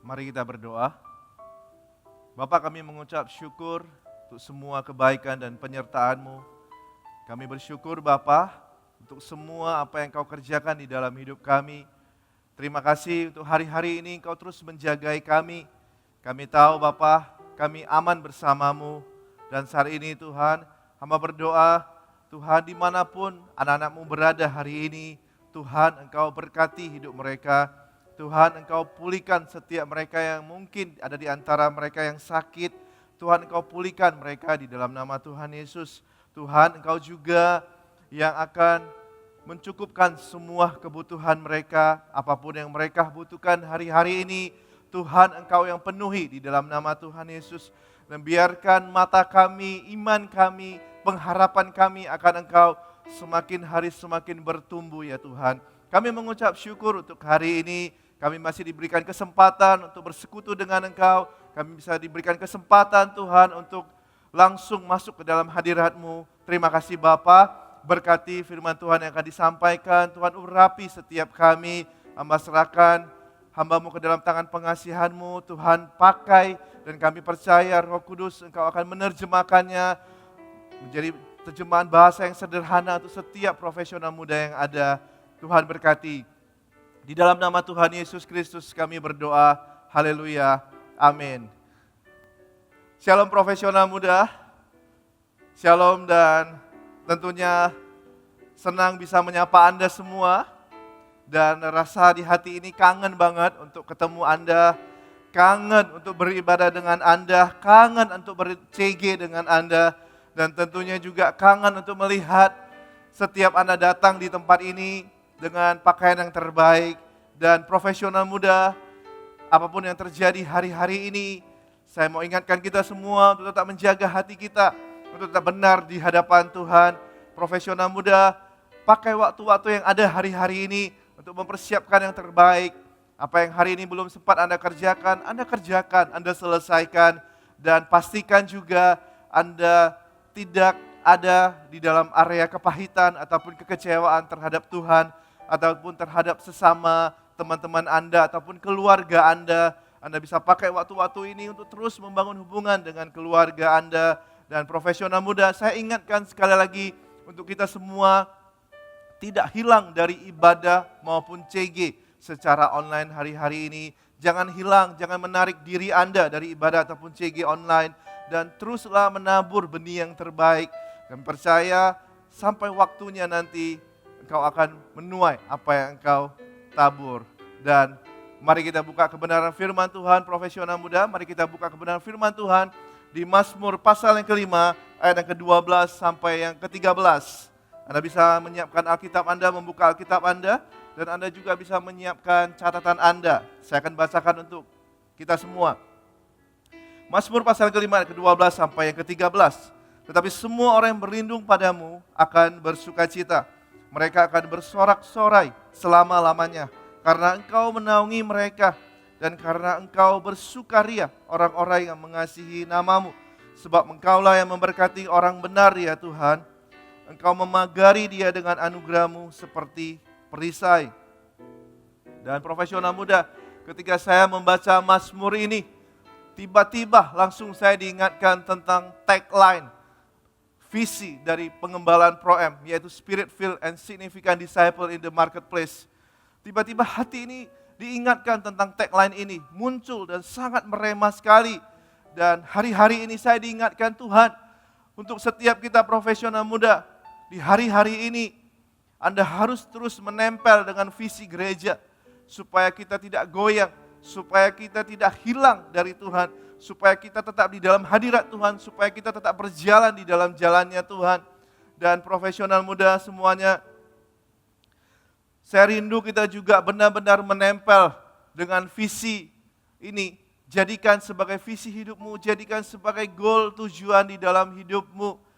Mari kita berdoa. Bapa, kami mengucap syukur untuk semua kebaikan dan penyertaan-Mu. Kami bersyukur Bapa untuk semua apa yang Kau kerjakan di dalam hidup kami. Terima kasih untuk hari-hari ini Kau terus menjagai kami. Kami tahu Bapa, kami aman bersama-Mu. Dan saat ini Tuhan, hamba berdoa, Tuhan dimanapun anak-anak-Mu berada hari ini, Tuhan Engkau berkati hidup mereka. Tuhan Engkau pulihkan setiap mereka yang mungkin ada di antara mereka yang sakit. Tuhan Engkau pulihkan mereka di dalam nama Tuhan Yesus. Tuhan Engkau juga yang akan mencukupkan semua kebutuhan mereka. Apapun yang mereka butuhkan hari-hari ini, Tuhan Engkau yang penuhi di dalam nama Tuhan Yesus. Dan biarkan mata kami, iman kami, pengharapan kami akan Engkau semakin hari semakin bertumbuh ya Tuhan. Kami mengucap syukur untuk hari ini. Kami masih diberikan kesempatan untuk bersekutu dengan Engkau. Kami bisa diberikan kesempatan Tuhan untuk langsung masuk ke dalam hadirat-Mu. Terima kasih Bapa, berkati firman Tuhan yang akan disampaikan. Tuhan urapi setiap kami, hamba serahkan hamba-Mu ke dalam tangan pengasihan-Mu. Tuhan pakai dan kami percaya Roh Kudus Engkau akan menerjemahkannya menjadi terjemahan bahasa yang sederhana untuk setiap profesional muda yang ada. Tuhan berkati. Di dalam nama Tuhan Yesus Kristus kami berdoa. Haleluya. Amin. Shalom profesional muda. Shalom dan tentunya senang bisa menyapa Anda semua. Dan rasa di hati ini kangen banget untuk ketemu Anda. Kangen untuk beribadah dengan Anda. Kangen untuk ber-CG dengan Anda. Dan tentunya juga kangen untuk melihat setiap Anda datang di tempat ini dengan pakaian yang terbaik. Dan profesional muda, apapun yang terjadi hari-hari ini, saya mau ingatkan kita semua untuk tetap menjaga hati kita, untuk tetap benar di hadapan Tuhan. Profesional muda, pakai waktu-waktu yang ada hari-hari ini untuk mempersiapkan yang terbaik. Apa yang hari ini belum sempat Anda kerjakan, Anda selesaikan. Dan pastikan juga Anda tidak ada di dalam area kepahitan ataupun kekecewaan terhadap Tuhan, ataupun terhadap sesama teman-teman Anda, ataupun keluarga Anda. Anda bisa pakai waktu-waktu ini untuk terus membangun hubungan dengan keluarga Anda. Dan profesional muda, saya ingatkan sekali lagi untuk kita semua tidak hilang dari ibadah maupun CG secara online hari-hari ini. Jangan hilang, jangan menarik diri Anda dari ibadah ataupun CG online. Dan teruslah menabur benih yang terbaik. Dan percaya sampai waktunya nanti engkau akan menuai apa yang engkau tabur. Dan mari kita buka kebenaran firman Tuhan, profesional muda. Mari kita buka kebenaran firman Tuhan di Mazmur pasal yang kelima, ayat yang ke-12 sampai yang ke-13. Anda bisa menyiapkan Alkitab Anda, membuka Alkitab Anda, dan Anda juga bisa menyiapkan catatan Anda. Saya akan bacakan untuk kita semua. Mazmur pasal kelima, ayat ke-12 sampai yang ke-13. Tetapi semua orang yang berlindung padamu akan bersukacita. Mereka akan bersorak-sorai selama-lamanya. Karena engkau menaungi mereka. Dan karena engkau bersukaria orang-orang yang mengasihi namamu. Sebab engkaulah yang memberkati orang benar ya Tuhan. Engkau memagari dia dengan anugerahmu seperti perisai. Dan profesional muda, ketika saya membaca Mazmur ini, tiba-tiba langsung saya diingatkan tentang tagline, visi dari pengembalaan Pro-M, yaitu Spirit Filled and Significant Disciple in the Marketplace. Tiba-tiba hati ini diingatkan tentang tagline ini, muncul dan sangat merema sekali. Dan hari-hari ini saya diingatkan Tuhan, untuk setiap kita profesional muda, di hari-hari ini Anda harus terus menempel dengan visi gereja, supaya kita tidak goyang, supaya kita tidak hilang dari Tuhan, supaya kita tetap di dalam hadirat Tuhan, supaya kita tetap berjalan di dalam jalannya Tuhan. Dan profesional muda semuanya, saya rindu kita juga benar-benar menempel dengan visi ini. Jadikan sebagai visi hidupmu, jadikan sebagai goal tujuan di dalam hidupmu.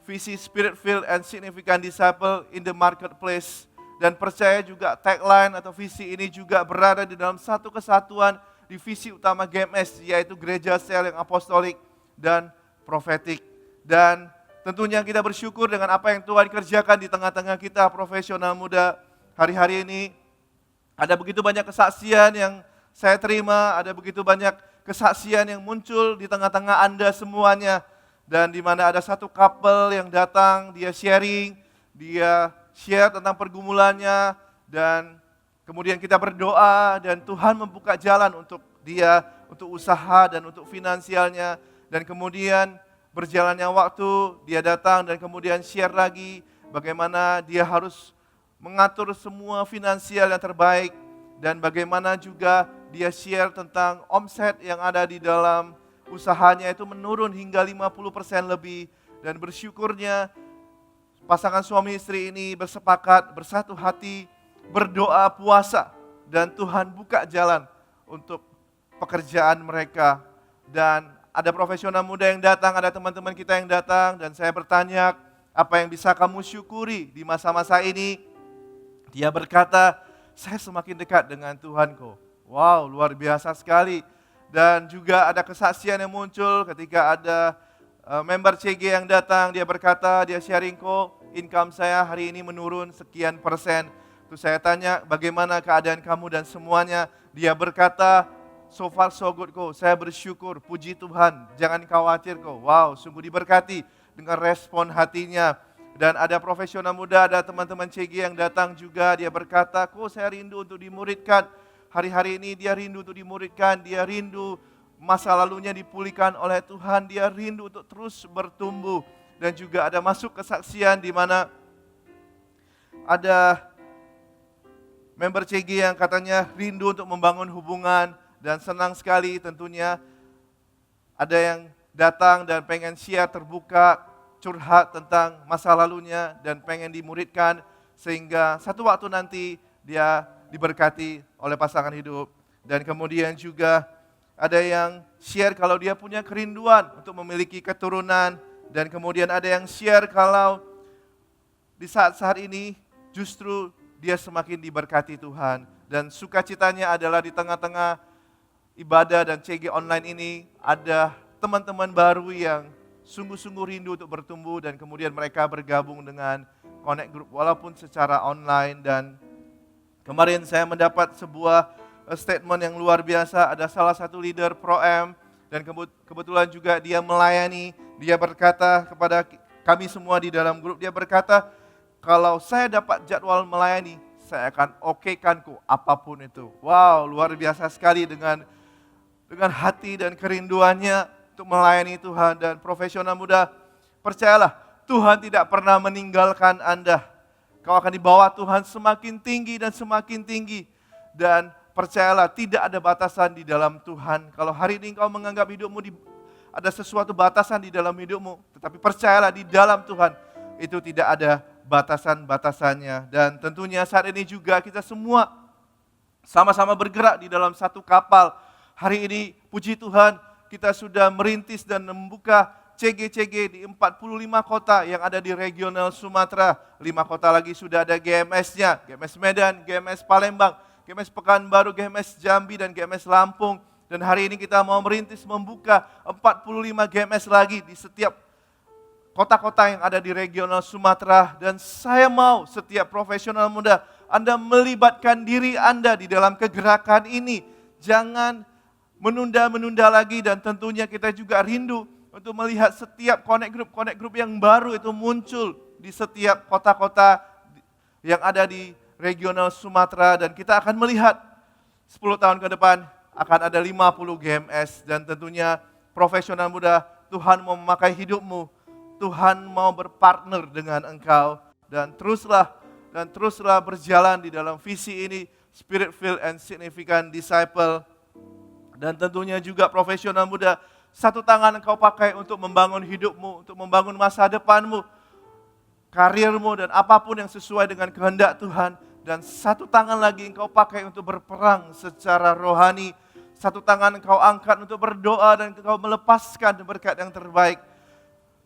Visi Spirit Filled and Significant Disciple in the Marketplace. Dan percaya juga tagline atau visi ini juga berada di dalam satu kesatuan di visi utama GMS, yaitu Gereja Sel yang Apostolik dan Profetik. Dan tentunya kita bersyukur dengan apa yang Tuhan kerjakan di tengah-tengah kita profesional muda. Hari-hari ini ada begitu banyak kesaksian yang saya terima ada begitu banyak kesaksian yang muncul di tengah-tengah Anda semuanya. Dan di mana ada satu couple yang datang, dia sharing, dia share tentang pergumulannya, dan kemudian kita berdoa, dan Tuhan membuka jalan untuk dia, untuk usaha dan untuk finansialnya. Dan kemudian berjalannya waktu, dia datang dan kemudian share lagi bagaimana dia harus mengatur semua finansial yang terbaik, dan bagaimana juga dia share tentang omset yang ada di dalam usahanya itu menurun hingga 50% lebih, dan bersyukurnya pasangan suami istri ini bersepakat, bersatu hati, berdoa puasa, dan Tuhan buka jalan untuk pekerjaan mereka. Dan ada profesional muda yang datang, ada teman-teman kita yang datang, dan saya bertanya, apa yang bisa kamu syukuri di masa-masa ini? Dia berkata, saya semakin dekat dengan Tuhan kok. Wow, luar biasa sekali. Dan juga ada kesaksian yang muncul ketika ada member CG yang datang, dia berkata, dia sharing kok, income saya hari ini menurun sekian persen. Terus saya tanya, bagaimana keadaan kamu dan semuanya? Dia berkata, so far so good kok, saya bersyukur, puji Tuhan, jangan khawatir kok. Wow, sungguh diberkati dengan respon hatinya. Dan ada profesional muda, ada teman-teman CG yang datang juga, dia berkata, kok saya rindu untuk dimuridkan. Hari-hari ini dia rindu untuk dimuridkan, dia rindu masa lalunya dipulihkan oleh Tuhan, dia rindu untuk terus bertumbuh. Dan juga ada masuk kesaksian di mana ada member CG yang katanya rindu untuk membangun hubungan, dan senang sekali tentunya ada yang datang dan pengen share terbuka, curhat tentang masa lalunya dan pengen dimuridkan, sehingga satu waktu nanti dia diberkati oleh pasangan hidup. Dan kemudian juga ada yang share kalau dia punya kerinduan untuk memiliki keturunan, dan kemudian ada yang share kalau di saat-saat ini justru dia semakin diberkati Tuhan. Dan sukacitanya adalah di tengah-tengah ibadah dan CG online ini ada teman-teman baru yang sungguh-sungguh rindu untuk bertumbuh, dan kemudian mereka bergabung dengan Connect Group walaupun secara online. Dan kemarin saya mendapat sebuah statement yang luar biasa, ada salah satu leader Pro-M, dan kebetulan juga dia melayani, dia berkata kepada kami semua di dalam grup, dia berkata, kalau saya dapat jadwal melayani, saya akan okekan kok apapun itu. Wow, luar biasa sekali dengan hati dan kerinduannya untuk melayani Tuhan. Dan profesional muda, percayalah, Tuhan tidak pernah meninggalkan Anda. Kau akan dibawa Tuhan semakin tinggi dan semakin tinggi. Dan percayalah, tidak ada batasan di dalam Tuhan. Kalau hari ini kau menganggap hidupmu ada sesuatu batasan di dalam hidupmu, tetapi percayalah di dalam Tuhan itu tidak ada batasan-batasannya. Dan tentunya saat ini juga kita semua sama-sama bergerak di dalam satu kapal. Hari ini puji Tuhan kita sudah merintis dan membuka CG-CG di 45 kota yang ada di regional Sumatera. 5 kota lagi sudah ada GMS-nya, GMS Medan, GMS Palembang, GMS Pekanbaru, GMS Jambi, dan GMS Lampung. Dan hari ini kita mau merintis membuka 45 GMS lagi di setiap kota-kota yang ada di regional Sumatera. Dan saya mau setiap profesional muda, Anda melibatkan diri Anda di dalam kegerakan ini. Jangan menunda-menunda lagi, dan tentunya kita juga rindu untuk melihat setiap connect group yang baru itu muncul di setiap kota-kota yang ada di regional Sumatera. Dan kita akan melihat 10 tahun ke depan akan ada 50 GMS, dan tentunya profesional muda, Tuhan mau memakai hidupmu, Tuhan mau berpartner dengan engkau, dan teruslah berjalan di dalam visi ini, Spirit Filled and Significant Disciple. Dan tentunya juga profesional muda, satu tangan engkau pakai untuk membangun hidupmu, untuk membangun masa depanmu, karirmu, dan apapun yang sesuai dengan kehendak Tuhan. Dan satu tangan lagi engkau pakai untuk berperang secara rohani. Satu tangan engkau angkat untuk berdoa dan engkau melepaskan berkat yang terbaik.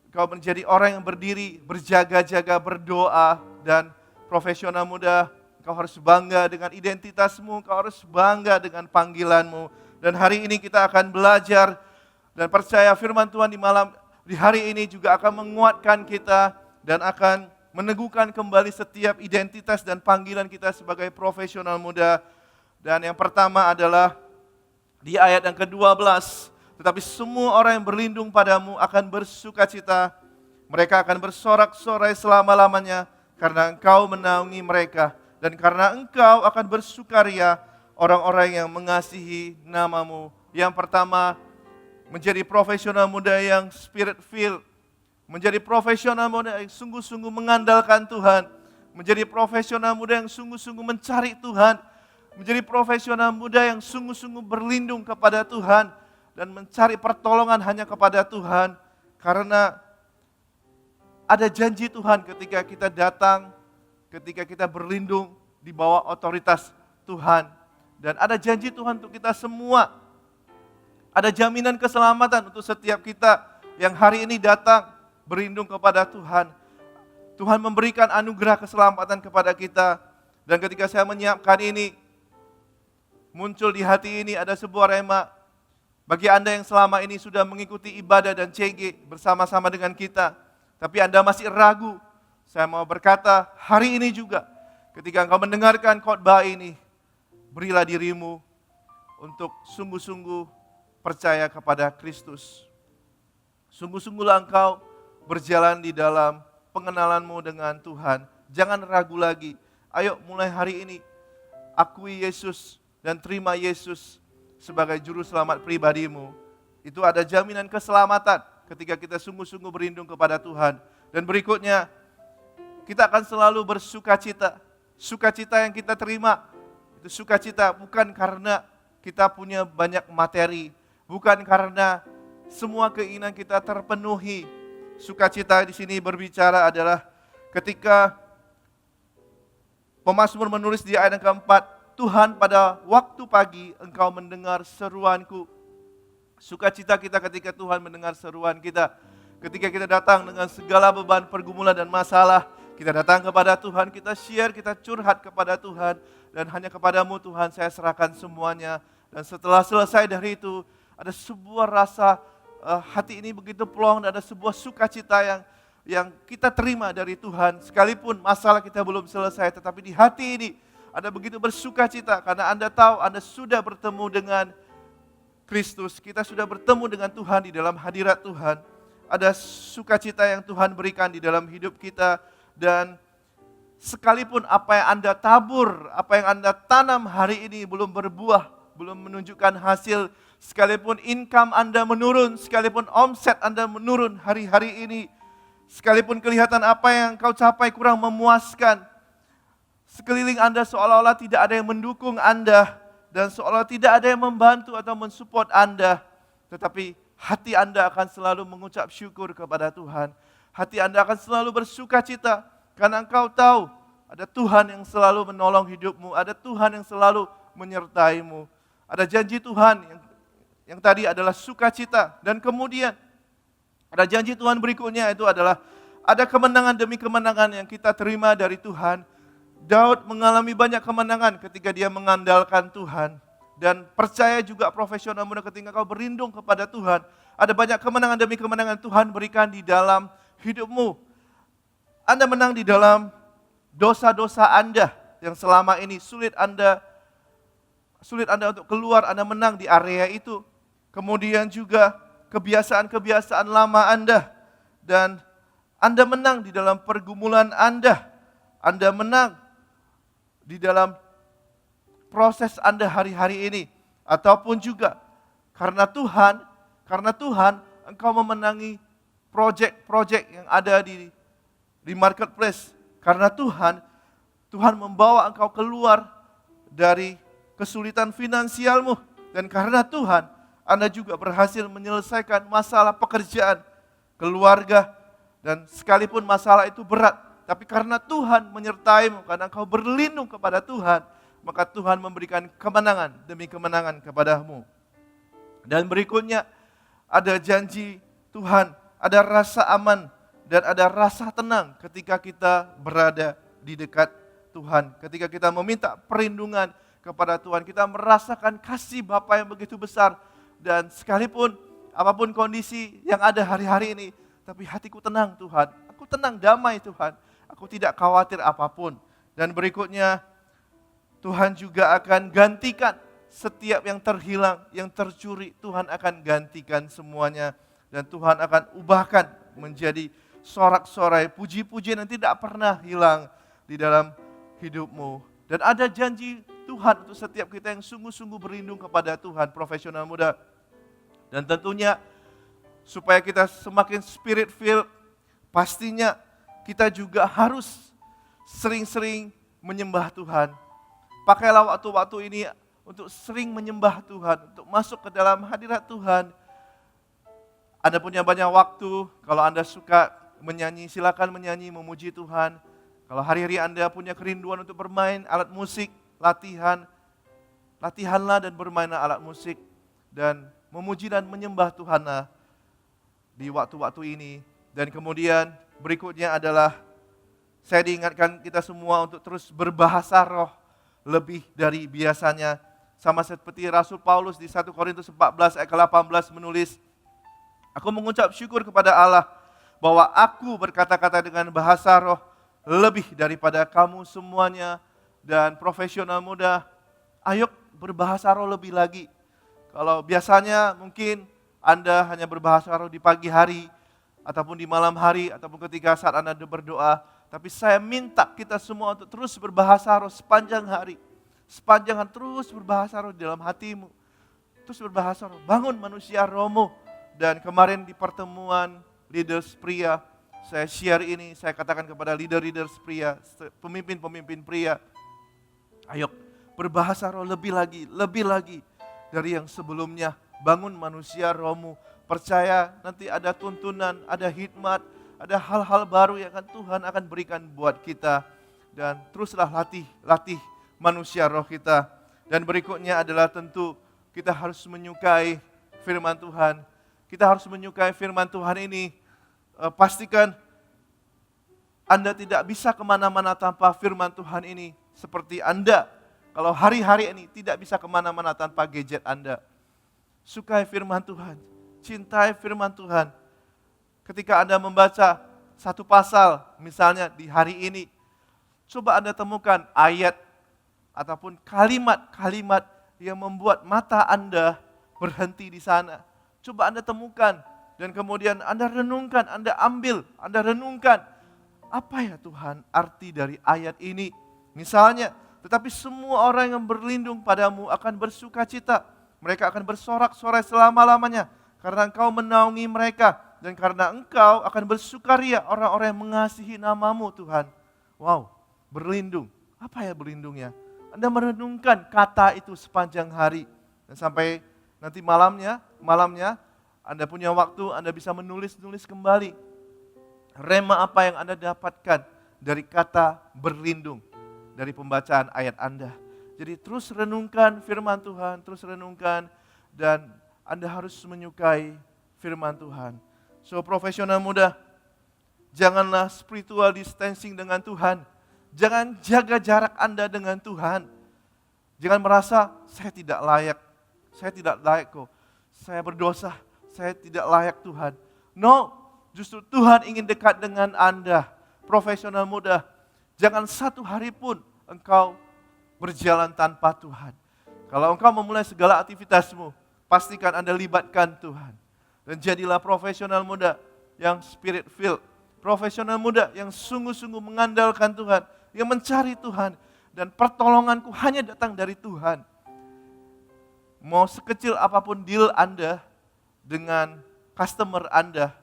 Engkau menjadi orang yang berdiri, berjaga-jaga, berdoa. Dan profesional muda, engkau harus bangga dengan identitasmu, engkau harus bangga dengan panggilanmu. Dan hari ini kita akan belajar dan percaya firman Tuhan di hari ini juga akan menguatkan kita dan akan meneguhkan kembali setiap identitas dan panggilan kita sebagai profesional muda. Dan yang pertama adalah Di ayat yang ke-12, tetapi semua orang yang berlindung padamu akan bersukacita. Mereka akan bersorak-sorai selama-lamanya karena engkau menaungi mereka. Dan karena engkau akan bersukaria orang-orang yang mengasihi namamu. Yang pertama, menjadi profesional muda yang spirit-filled. Menjadi profesional muda yang sungguh-sungguh mengandalkan Tuhan. Menjadi profesional muda yang sungguh-sungguh mencari Tuhan. Menjadi profesional muda yang sungguh-sungguh berlindung kepada Tuhan dan mencari pertolongan hanya kepada Tuhan. Karena ada janji Tuhan ketika kita datang, ketika kita berlindung di bawah otoritas Tuhan. Dan ada janji Tuhan untuk kita semua. Ada jaminan keselamatan untuk setiap kita yang hari ini datang berlindung kepada Tuhan. Tuhan memberikan anugerah keselamatan kepada kita. Dan ketika saya menyiapkan ini, muncul di hati ini ada sebuah rema. Bagi Anda yang selama ini sudah mengikuti ibadah dan CG bersama-sama dengan kita, tapi Anda masih ragu, saya mau berkata hari ini juga, ketika engkau mendengarkan khotbah ini, berilah dirimu untuk sungguh-sungguh percaya kepada Kristus. Sungguh-sungguhlah engkau berjalan di dalam pengenalanmu dengan Tuhan. Jangan ragu lagi. Ayo mulai hari ini, akui Yesus dan terima Yesus sebagai juru selamat pribadimu. Itu ada jaminan keselamatan ketika kita sungguh-sungguh berlindung kepada Tuhan. Dan berikutnya, kita akan selalu bersukacita. Sukacita yang kita terima, itu sukacita bukan karena kita punya banyak materi, bukan karena semua keinginan kita terpenuhi. Sukacita di sini berbicara adalah ketika pemazmur menulis di ayat yang keempat, Tuhan, pada waktu pagi engkau mendengar seruanku. Sukacita kita ketika Tuhan mendengar seruan kita. Ketika kita datang dengan segala beban, pergumulan dan masalah, kita datang kepada Tuhan, kita share, kita curhat kepada Tuhan. Dan hanya kepadamu Tuhan saya serahkan semuanya. Dan setelah selesai dari itu, ada sebuah rasa hati ini begitu plong, dan ada sebuah sukacita yang kita terima dari Tuhan. Sekalipun masalah kita belum selesai, tetapi di hati ini, Anda begitu bersukacita karena Anda tahu Anda sudah bertemu dengan Kristus. Kita sudah bertemu dengan Tuhan di dalam hadirat Tuhan. Ada sukacita yang Tuhan berikan di dalam hidup kita. Dan sekalipun apa yang Anda tabur, apa yang Anda tanam hari ini belum berbuah, belum menunjukkan hasil. Sekalipun income Anda menurun, sekalipun omset Anda menurun hari-hari ini. Sekalipun kelihatan apa yang kau capai kurang memuaskan. Sekeliling Anda seolah-olah tidak ada yang mendukung Anda, dan seolah tidak ada yang membantu atau mensupport Anda. Tetapi hati Anda akan selalu mengucap syukur kepada Tuhan. Hati Anda akan selalu bersukacita, karena engkau tahu ada Tuhan yang selalu menolong hidupmu, ada Tuhan yang selalu menyertaimu. Ada janji Tuhan yang tadi adalah sukacita, dan kemudian ada janji Tuhan berikutnya itu adalah ada kemenangan demi kemenangan yang kita terima dari Tuhan. Daud mengalami banyak kemenangan ketika dia mengandalkan Tuhan. Dan percaya juga profesional muda ketika kau berlindung kepada Tuhan. Ada banyak kemenangan demi kemenangan Tuhan berikan di dalam hidupmu. Anda menang di dalam dosa-dosa Anda yang selama ini sulit Anda untuk keluar. Anda menang di area itu. Kemudian juga kebiasaan-kebiasaan lama Anda. Dan Anda menang di dalam pergumulan Anda. Anda menang di dalam proses Anda hari-hari ini. Ataupun juga karena Tuhan engkau memenangi project-project yang ada di marketplace. Karena Tuhan membawa engkau keluar dari kesulitan finansialmu. Dan karena Tuhan, Anda juga berhasil menyelesaikan masalah pekerjaan, keluarga, dan sekalipun masalah itu berat. Tapi karena Tuhan menyertaimu, karena engkau berlindung kepada Tuhan, maka Tuhan memberikan kemenangan demi kemenangan kepadamu. Dan berikutnya ada janji Tuhan, ada rasa aman dan ada rasa tenang ketika kita berada di dekat Tuhan. Ketika kita meminta perlindungan kepada Tuhan, kita merasakan kasih Bapa yang begitu besar. Dan sekalipun apapun kondisi yang ada hari-hari ini, tapi hatiku tenang Tuhan, aku tenang, damai Tuhan. Aku tidak khawatir apapun. Dan berikutnya, Tuhan juga akan gantikan setiap yang terhilang, yang tercuri, Tuhan akan gantikan semuanya. Dan Tuhan akan ubahkan menjadi sorak-sorai, puji-pujian yang tidak pernah hilang di dalam hidupmu. Dan ada janji Tuhan untuk setiap kita yang sungguh-sungguh berlindung kepada Tuhan, profesional muda. Dan tentunya supaya kita semakin spirit filled, pastinya kita juga harus sering-sering menyembah Tuhan. Pakailah waktu-waktu ini untuk sering menyembah Tuhan, untuk masuk ke dalam hadirat Tuhan. Anda punya banyak waktu, kalau Anda suka menyanyi, silakan menyanyi, memuji Tuhan. Kalau hari-hari Anda punya kerinduan untuk bermain alat musik, latihanlah dan bermainlah alat musik. Dan memuji dan menyembah Tuhanlah di waktu-waktu ini. Dan kemudian berikutnya adalah, saya diingatkan kita semua untuk terus berbahasa roh lebih dari biasanya. Sama seperti Rasul Paulus di 1 Korintus 14 ayat ke-18 menulis, aku mengucap syukur kepada Allah bahwa aku berkata-kata dengan bahasa roh lebih daripada kamu semuanya. Dan profesional muda, ayo berbahasa roh lebih lagi. Kalau biasanya mungkin Anda hanya berbahasa roh di pagi hari, ataupun di malam hari, ataupun ketika saat Anda berdoa. Tapi saya minta kita semua untuk terus berbahasa roh sepanjang hari. Sepanjang hari terus berbahasa roh di dalam hatimu. Terus berbahasa roh, bangun manusia rohmu. Dan kemarin di pertemuan leaders pria, saya share ini, saya katakan kepada leaders pria, pemimpin-pemimpin pria, ayo berbahasa roh lebih lagi dari yang sebelumnya. Bangun manusia rohmu. Percaya nanti ada tuntunan, ada hikmat, ada hal-hal baru yang Tuhan akan berikan buat kita. Dan teruslah latih manusia roh kita. Dan berikutnya adalah tentu kita harus menyukai firman Tuhan. Kita harus menyukai firman Tuhan ini. Pastikan Anda tidak bisa kemana-mana tanpa firman Tuhan ini. Seperti Anda, kalau hari-hari ini tidak bisa kemana-mana tanpa gadget Anda. Sukai firman Tuhan, cintai firman Tuhan. Ketika Anda membaca satu pasal, misalnya di hari ini, coba Anda temukan ayat ataupun kalimat-kalimat yang membuat mata Anda berhenti di sana. Coba Anda temukan dan kemudian Anda renungkan, Anda ambil, Anda renungkan. Apa ya Tuhan arti dari ayat ini? Misalnya, tetapi semua orang yang berlindung padamu akan bersuka cita. Mereka akan bersorak-sorai selama-lamanya karena Engkau menaungi mereka. Dan karena Engkau akan bersukaria orang-orang yang mengasihi namamu Tuhan. Wow, berlindung. Apa ya berlindungnya? Anda merenungkan kata itu sepanjang hari. Dan sampai nanti malamnya Anda punya waktu, Anda bisa menulis kembali. Rema apa yang Anda dapatkan dari kata berlindung, dari pembacaan ayat Anda. Jadi terus renungkan firman Tuhan, terus renungkan. Dan Anda harus menyukai firman Tuhan. So profesional muda, janganlah spiritual distancing dengan Tuhan. Jangan jaga jarak Anda dengan Tuhan. Jangan merasa, saya tidak layak kok. Saya berdosa, saya tidak layak Tuhan. No, justru Tuhan ingin dekat dengan Anda. Profesional muda, jangan satu hari pun engkau berjalan tanpa Tuhan. Kalau engkau memulai segala aktivitasmu, pastikan Anda libatkan Tuhan. Dan jadilah profesional muda yang spirit filled. Profesional muda yang sungguh-sungguh mengandalkan Tuhan, yang mencari Tuhan. Dan pertolonganku hanya datang dari Tuhan. Mau sekecil apapun deal Anda dengan customer Anda,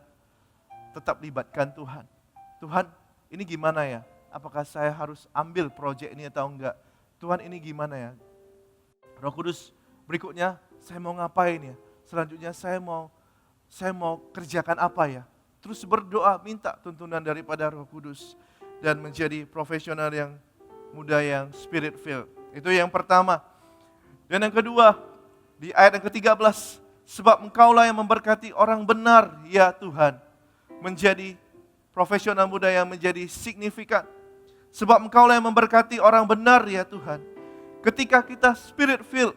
tetap libatkan Tuhan. Tuhan, ini gimana ya? Apakah saya harus ambil proyek ini atau enggak? Tuhan, ini gimana ya? Roh Kudus, berikutnya saya mau ngapain ya? Selanjutnya saya mau kerjakan apa ya? Terus berdoa, minta tuntunan daripada Roh Kudus. Dan menjadi profesional yang muda yang spirit filled. Itu yang pertama. Dan yang kedua, di ayat yang ke-13, sebab engkaulah yang memberkati orang benar, ya Tuhan. Menjadi profesional muda yang menjadi signifikan. Sebab engkaulah yang memberkati orang benar, ya Tuhan. Ketika kita spirit filled,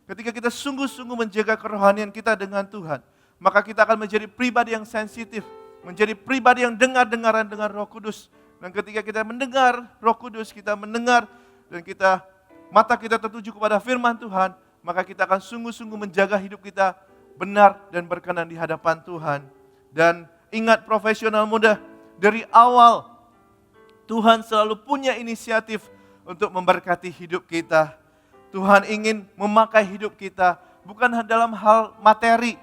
ketika kita sungguh-sungguh menjaga kerohanian kita dengan Tuhan, maka kita akan menjadi pribadi yang sensitif, menjadi pribadi yang dengar-dengaran dengan Roh Kudus. Dan ketika kita mendengar Roh Kudus, kita mendengar dan mata kita tertuju kepada firman Tuhan, maka kita akan sungguh-sungguh menjaga hidup kita benar dan berkenan di hadapan Tuhan. Dan ingat profesional muda, dari awal Tuhan selalu punya inisiatif untuk memberkati hidup kita. Tuhan ingin memakai hidup kita, bukan dalam hal materi,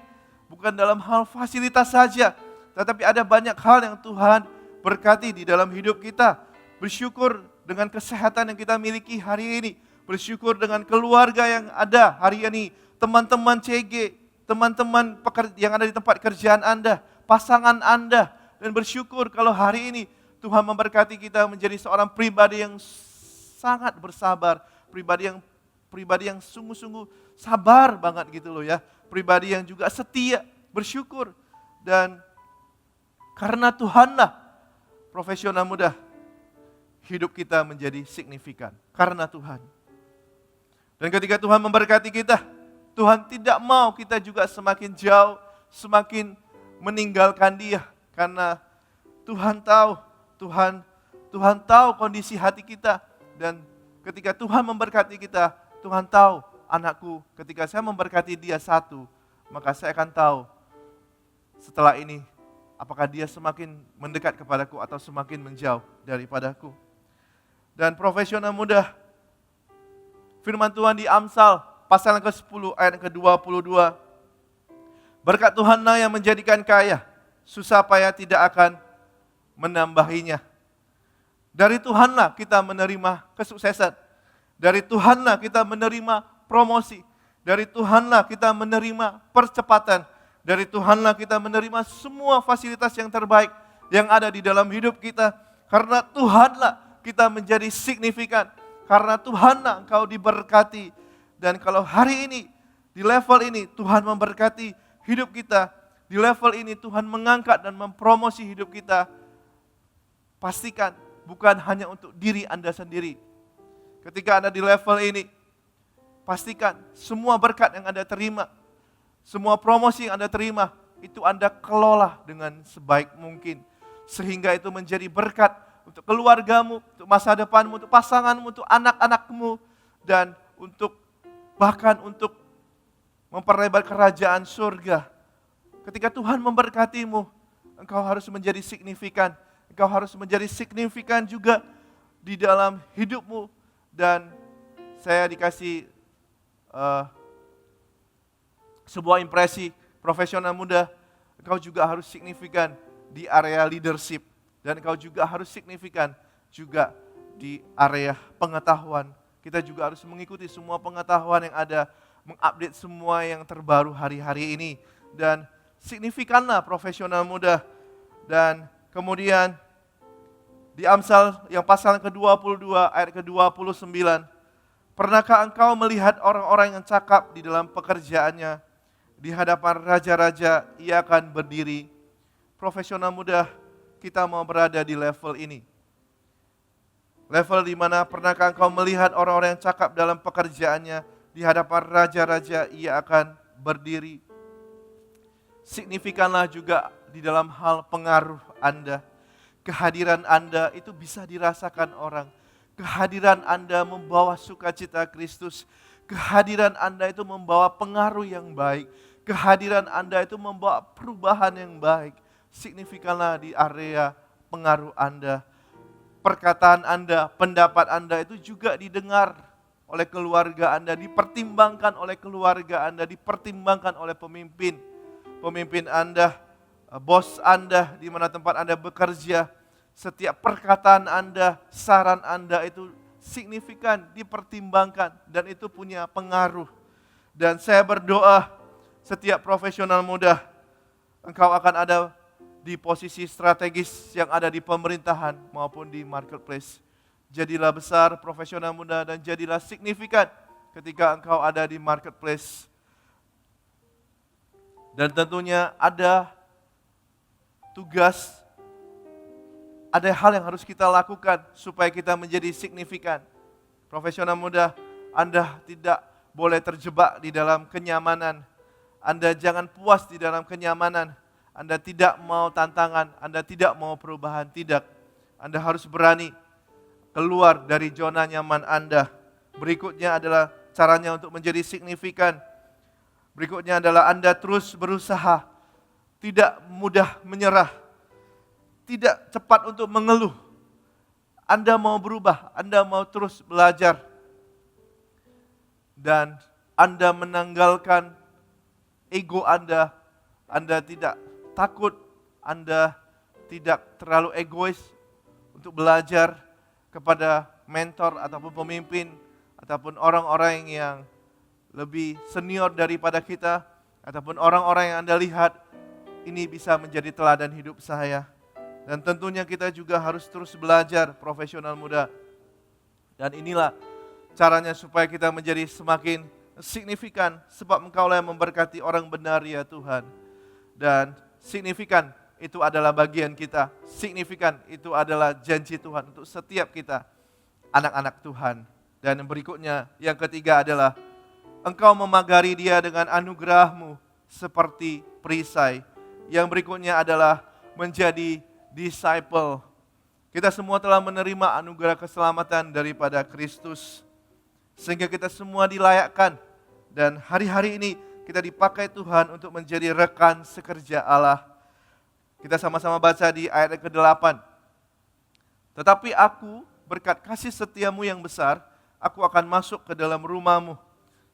bukan dalam hal fasilitas saja, tetapi ada banyak hal yang Tuhan berkati di dalam hidup kita. Bersyukur dengan kesehatan yang kita miliki hari ini, bersyukur dengan keluarga yang ada hari ini, teman-teman CG, teman-teman yang ada di tempat kerjaan Anda, pasangan Anda, dan bersyukur kalau hari ini Tuhan memberkati kita menjadi seorang pribadi yang sangat bersabar, pribadi yang sungguh-sungguh sabar banget gitu loh ya, pribadi yang juga setia, bersyukur. Dan karena Tuhanlah profesional muda, hidup kita menjadi signifikan karena Tuhan. Dan ketika Tuhan memberkati kita, Tuhan tidak mau kita juga semakin jauh, semakin meninggalkan Dia. Karena Tuhan tahu kondisi hati kita. Dan ketika Tuhan memberkati kita, Tuhan tahu, anakku, ketika saya memberkati dia satu, maka saya akan tahu setelah ini apakah dia semakin mendekat kepadaku atau semakin menjauh daripadaku. Dan profesional muda, firman Tuhan di Amsal pasal yang ke-10 ayat yang ke-22. Berkat Tuhanlah yang menjadikan kaya, susah payah tidak akan menambahinya. Dari Tuhanlah kita menerima kesuksesan. Dari Tuhanlah kita menerima promosi. Dari Tuhanlah kita menerima percepatan. Dari Tuhanlah kita menerima semua fasilitas yang terbaik yang ada di dalam hidup kita. Karena Tuhanlah kita menjadi signifikan. Karena Tuhanlah engkau diberkati. Dan kalau hari ini, di level ini Tuhan memberkati hidup kita, di level ini Tuhan mengangkat dan mempromosi hidup kita, pastikan bukan hanya untuk diri Anda sendiri. Ketika Anda di level ini, pastikan semua berkat yang Anda terima, semua promosi yang Anda terima, itu Anda kelola dengan sebaik mungkin. Sehingga itu menjadi berkat untuk keluargamu, untuk masa depanmu, untuk pasanganmu, untuk anak-anakmu, dan bahkan untuk memperlebar kerajaan surga. Ketika Tuhan memberkatimu, engkau harus menjadi signifikan. Engkau harus menjadi signifikan juga di dalam hidupmu. Dan saya dikasih sebuah impresi profesional muda, engkau juga harus signifikan di area leadership. Dan engkau juga harus signifikan juga di area pengetahuan. Kita juga harus mengikuti semua pengetahuan yang ada, mengupdate semua yang terbaru hari-hari ini. Dan signifikanlah profesional muda. Dan kemudian di Amsal yang pasal ke-22 ayat ke-29, pernahkah engkau melihat orang-orang yang cakap di dalam pekerjaannya, di hadapan raja-raja ia akan berdiri. Profesional muda, kita mau berada di level ini. Level di mana pernahkah engkau melihat orang-orang yang cakap dalam pekerjaannya, di hadapan raja-raja ia akan berdiri. Signifikanlah juga di dalam hal pengaruh Anda. Kehadiran Anda itu bisa dirasakan orang. Kehadiran Anda membawa sukacita Kristus. Kehadiran Anda itu membawa pengaruh yang baik. Kehadiran Anda itu membawa perubahan yang baik. Signifikanlah di area pengaruh Anda. Perkataan Anda, pendapat Anda itu juga didengar oleh keluarga Anda, dipertimbangkan oleh keluarga Anda, dipertimbangkan oleh pemimpin Anda, bos Anda, di mana tempat Anda bekerja. Setiap perkataan Anda, saran Anda itu signifikan, dipertimbangkan, dan itu punya pengaruh. Dan saya berdoa, setiap profesional muda, engkau akan ada di posisi strategis yang ada di pemerintahan maupun di marketplace. Jadilah besar, profesional muda, dan jadilah signifikan ketika engkau ada di marketplace. Dan tentunya ada tugas, ada hal yang harus kita lakukan supaya kita menjadi signifikan. Profesional muda, Anda tidak boleh terjebak di dalam kenyamanan. Anda jangan puas di dalam kenyamanan. Anda tidak mau tantangan, Anda tidak mau perubahan, tidak. Anda harus berani keluar dari zona nyaman Anda. Berikutnya adalah caranya untuk menjadi signifikan. Berikutnya adalah Anda terus berusaha, tidak mudah menyerah, tidak cepat untuk mengeluh. Anda mau berubah, Anda mau terus belajar. Dan Anda menanggalkan ego Anda tidak takut, Anda tidak terlalu egois untuk belajar kepada mentor ataupun pemimpin, ataupun orang-orang yang lebih senior daripada kita, ataupun orang-orang yang Anda lihat, ini bisa menjadi teladan hidup saya. Dan tentunya kita juga harus terus belajar, profesional muda. Dan inilah caranya supaya kita menjadi semakin signifikan, sebab Engkaulah yang memberkati orang benar ya Tuhan. Dan signifikan itu adalah bagian kita, signifikan itu adalah janji Tuhan untuk setiap kita, anak-anak Tuhan. Dan yang berikutnya, yang ketiga adalah Engkau memagari dia dengan anugerah-Mu seperti perisai. Yang berikutnya adalah menjadi disciple. Kita semua telah menerima anugerah keselamatan daripada Kristus, sehingga kita semua dilayakkan. Dan hari-hari ini kita dipakai Tuhan untuk menjadi rekan sekerja Allah. Kita sama-sama baca di ayat ke-8. Tetapi aku, berkat kasih setiamu yang besar, aku akan masuk ke dalam rumah-Mu,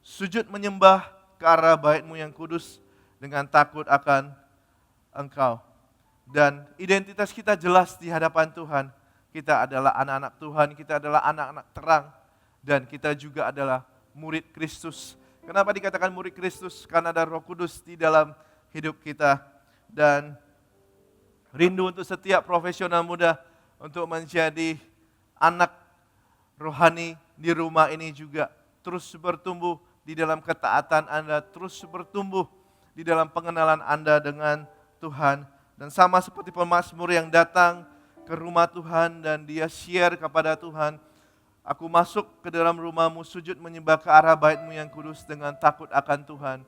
sujud menyembah ke arah bait-Mu yang kudus dengan takut akan Engkau. Dan identitas kita jelas di hadapan Tuhan. Kita adalah anak-anak Tuhan, kita adalah anak-anak terang, dan kita juga adalah murid Kristus. Kenapa dikatakan murid Kristus? Karena ada Roh Kudus di dalam hidup kita. Dan rindu untuk setiap profesional muda untuk menjadi anak rohani di rumah ini juga terus bertumbuh di dalam ketaatan Anda, terus bertumbuh di dalam pengenalan Anda dengan Tuhan. Dan sama seperti pemazmur yang datang ke rumah Tuhan dan dia share kepada Tuhan, aku masuk ke dalam rumah-Mu, sujud menyembah ke arah bait-Mu yang kudus dengan takut akan Tuhan.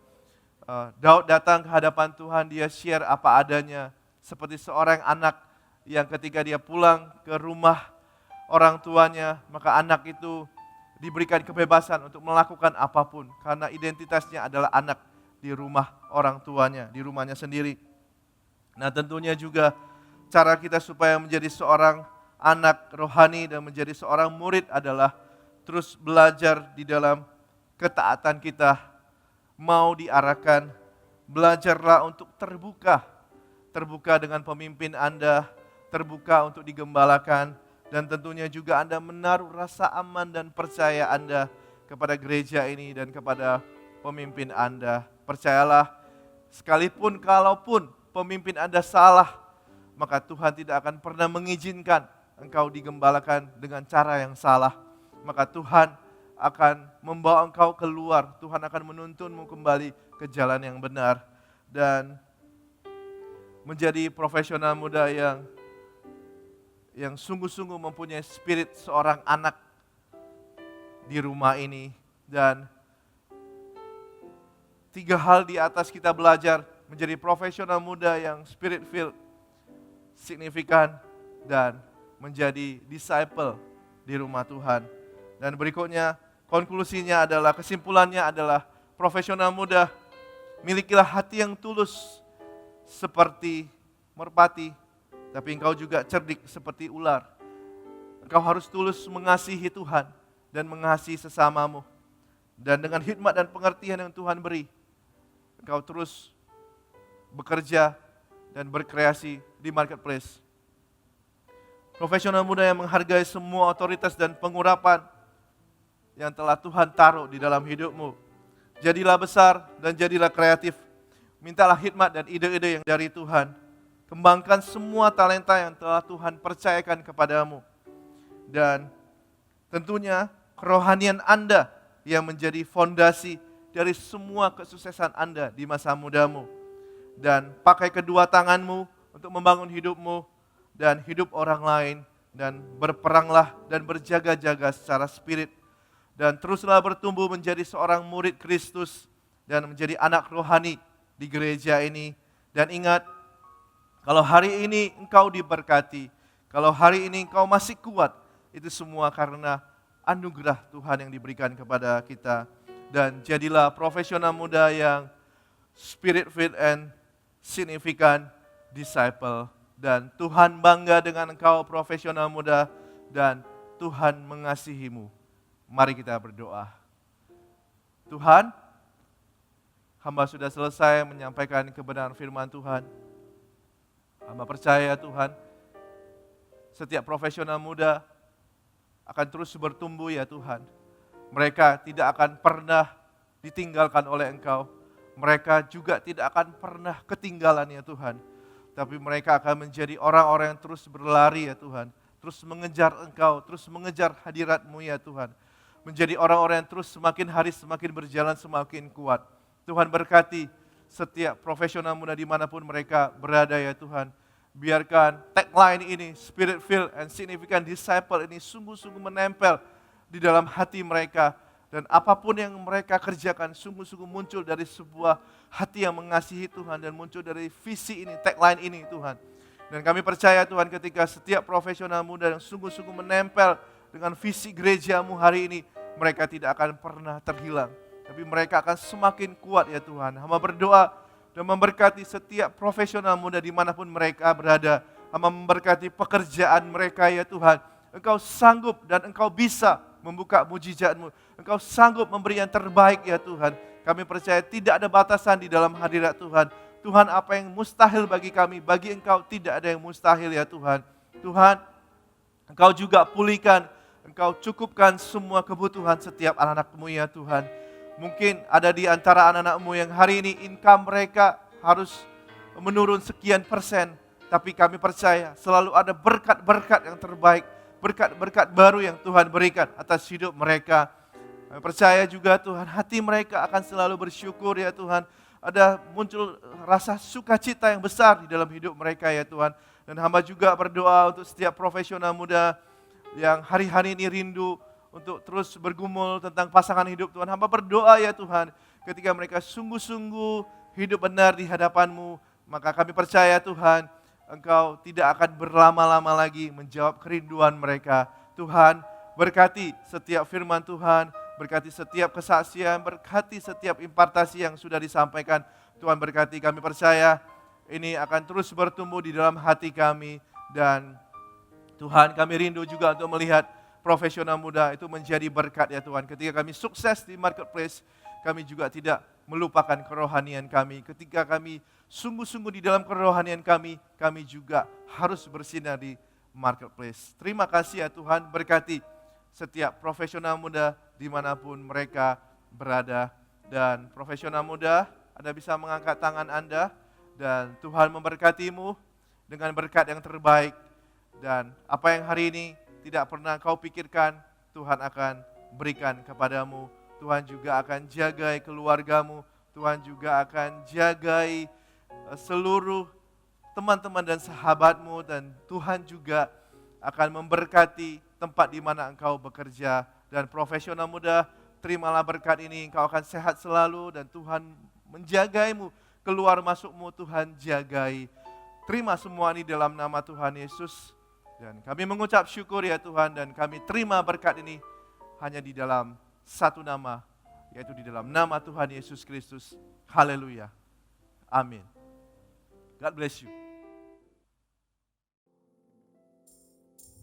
Daud datang ke hadapan Tuhan, dia share apa adanya, seperti seorang anak yang ketika dia pulang ke rumah orang tuanya, maka anak itu diberikan kebebasan untuk melakukan apapun, karena identitasnya adalah anak di rumah orang tuanya, di rumahnya sendiri. Nah tentunya juga cara kita supaya menjadi seorang anak rohani dan menjadi seorang murid adalah terus belajar di dalam ketaatan kita, mau diarahkan, belajarlah untuk terbuka dengan pemimpin Anda, terbuka untuk digembalakan, dan tentunya juga Anda menaruh rasa aman dan percaya Anda kepada gereja ini dan kepada pemimpin Anda. Percayalah, sekalipun kalaupun pemimpin Anda salah, maka Tuhan tidak akan pernah mengizinkan engkau digembalakan dengan cara yang salah. Maka Tuhan akan membawa engkau keluar, Tuhan akan menuntunmu kembali ke jalan yang benar. Dan menjadi profesional muda yang sungguh-sungguh mempunyai spirit seorang anak di rumah ini. Dan 3 hal di atas kita belajar menjadi profesional muda yang spirit filled, signifikan, dan menjadi disciple di rumah Tuhan. Dan berikutnya, konklusinya adalah, kesimpulannya adalah profesional muda, milikilah hati yang tulus seperti merpati, tapi engkau juga cerdik seperti ular. Engkau harus tulus mengasihi Tuhan dan mengasihi sesamamu. Dan dengan hikmat dan pengertian yang Tuhan beri, engkau terus bekerja dan berkreasi di marketplace. Profesional muda yang menghargai semua otoritas dan pengurapan yang telah Tuhan taruh di dalam hidupmu. Jadilah besar dan jadilah kreatif. Mintalah hikmat dan ide-ide yang dari Tuhan. Kembangkan semua talenta yang telah Tuhan percayakan kepadamu. Dan tentunya kerohanian Anda yang menjadi fondasi dari semua kesuksesan Anda di masa mudamu. Dan pakai kedua tanganmu untuk membangun hidupmu dan hidup orang lain. Dan berperanglah dan berjaga-jaga secara spirit. Dan teruslah bertumbuh menjadi seorang murid Kristus dan menjadi anak rohani di gereja ini. Dan ingat, kalau hari ini engkau diberkati, kalau hari ini engkau masih kuat, itu semua karena anugerah Tuhan yang diberikan kepada kita. dan jadilah profesional muda yang spirit filled and significant disciple. Dan Tuhan bangga dengan engkau profesional muda dan Tuhan mengasihimu. Mari kita berdoa. Tuhan, hamba sudah selesai menyampaikan kebenaran firman Tuhan. Hamba percaya Tuhan, setiap profesional muda akan terus bertumbuh ya Tuhan. Mereka tidak akan pernah ditinggalkan oleh Engkau. Mereka juga tidak akan pernah ketinggalan ya Tuhan. Tapi mereka akan menjadi orang-orang yang terus berlari ya Tuhan. Terus mengejar Engkau, terus mengejar hadirat-Mu ya Tuhan. Menjadi orang-orang yang terus semakin hari semakin berjalan semakin kuat. Tuhan berkati setiap profesional muda dimanapun mereka berada ya Tuhan. Biarkan tagline ini, Spirit Filled and Significant Disciple ini sungguh-sungguh menempel di dalam hati mereka. Dan apapun yang mereka kerjakan sungguh-sungguh muncul dari sebuah hati yang mengasihi Tuhan dan muncul dari visi ini, tagline ini Tuhan. Dan kami percaya Tuhan ketika setiap profesional muda yang sungguh-sungguh menempel dengan visi gereja-Mu hari ini, mereka tidak akan pernah terhilang. Tapi mereka akan semakin kuat ya Tuhan. Hamba berdoa dan memberkati setiap profesional muda dimanapun mereka berada. Hamba memberkati pekerjaan mereka ya Tuhan. Engkau sanggup dan Engkau bisa membuka mujizat-Mu. Engkau sanggup memberi yang terbaik ya Tuhan. Kami percaya tidak ada batasan di dalam hadirat Tuhan. Tuhan, apa yang mustahil bagi kami, bagi Engkau tidak ada yang mustahil ya Tuhan. Tuhan, Engkau juga pulihkan, Engkau cukupkan semua kebutuhan setiap anak-anak-Mu ya Tuhan. Mungkin ada di antara anak-anak-Mu yang hari ini income mereka harus menurun sekian persen. Tapi kami percaya selalu ada berkat-berkat yang terbaik, berkat-berkat baru yang Tuhan berikan atas hidup mereka. Kami percaya juga Tuhan, hati mereka akan selalu bersyukur ya Tuhan. Ada muncul rasa sukacita yang besar di dalam hidup mereka ya Tuhan. Dan hamba juga berdoa untuk setiap profesional muda yang hari-hari ini rindu untuk terus bergumul tentang pasangan hidup Tuhan. Hamba berdoa ya Tuhan, ketika mereka sungguh-sungguh hidup benar di hadapan-Mu, maka kami percaya Tuhan, Engkau tidak akan berlama-lama lagi menjawab kerinduan mereka. Tuhan, berkati setiap firman Tuhan, berkati setiap kesaksian, berkati setiap impartasi yang sudah disampaikan. Tuhan berkati, kami percaya ini akan terus bertumbuh di dalam hati kami. Dan Tuhan, kami rindu juga untuk melihat profesional muda itu menjadi berkat ya Tuhan. Ketika kami sukses di marketplace, kami juga tidak melupakan kerohanian kami. Ketika kami sungguh-sungguh di dalam kerohanian kami juga harus bersinar di marketplace. Terima kasih ya Tuhan, berkati setiap profesional muda dimanapun mereka berada. Dan profesional muda, Anda bisa mengangkat tangan Anda, dan Tuhan memberkatimu dengan berkat yang terbaik. Dan apa yang hari ini tidak pernah kau pikirkan, Tuhan akan berikan kepadamu. Tuhan juga akan jagai keluargamu. Tuhan juga akan jagai seluruh teman-teman dan sahabatmu. Dan Tuhan juga akan memberkati tempat di mana engkau bekerja. Dan profesional muda, terimalah berkat ini. Engkau akan sehat selalu dan Tuhan menjagaimu. Keluar masukmu Tuhan jagai. Terima semua ini dalam nama Tuhan Yesus. Dan kami mengucap syukur ya Tuhan, dan kami terima berkat ini hanya di dalam satu nama, yaitu di dalam nama Tuhan Yesus Kristus. Haleluya. Amin. God bless you.